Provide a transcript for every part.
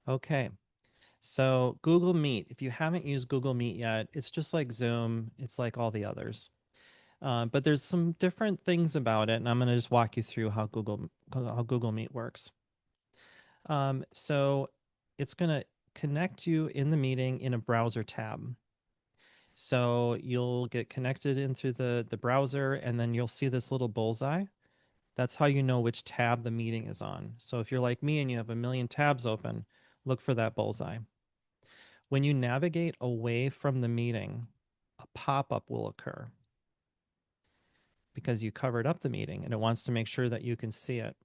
Okay. So Google Meet, if you haven't used Google Meet yet, it's just like Zoom. It's like all the others. But there's some different things about it, and I'm going to just walk you through how Google Meet works. So it's going to connect you in the meeting in a browser tab. So you'll get connected in through the browser, and then you'll see this little bullseye. That's how you know which tab the meeting is on. So if you're like me and you have a million tabs open, look for that bullseye. When you navigate away from the meeting, a pop-up will occur because you covered up the meeting and it wants to make sure that you can see it.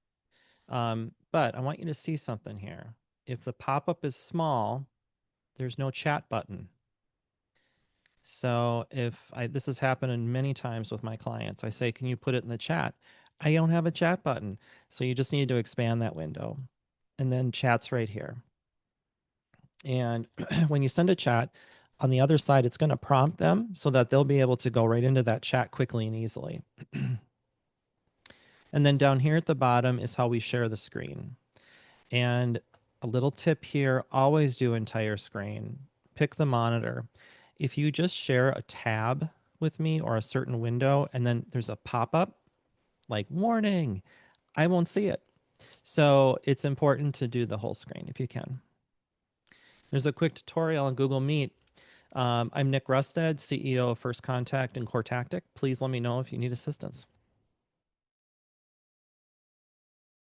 But I want you to see something here. If the pop-up is small, there's no chat button. So this has happened many times with my clients, I say, can you put it in the chat? I don't have a chat button. So you just need to expand that window. And then chat's right here. And when you send a chat, on the other side, it's going to prompt them so that they'll be able to go right into that chat quickly and easily. And then down here at the bottom is how we share the screen. And a little tip here, always do entire screen. Pick the monitor. If you just share a tab with me or a certain window and then there's a pop-up like warning, I won't see it. So it's important to do the whole screen if you can. There's a quick tutorial on Google Meet. I'm Nick Rusted, CEO of First Contact and Core Tactic. Please let me know if you need assistance.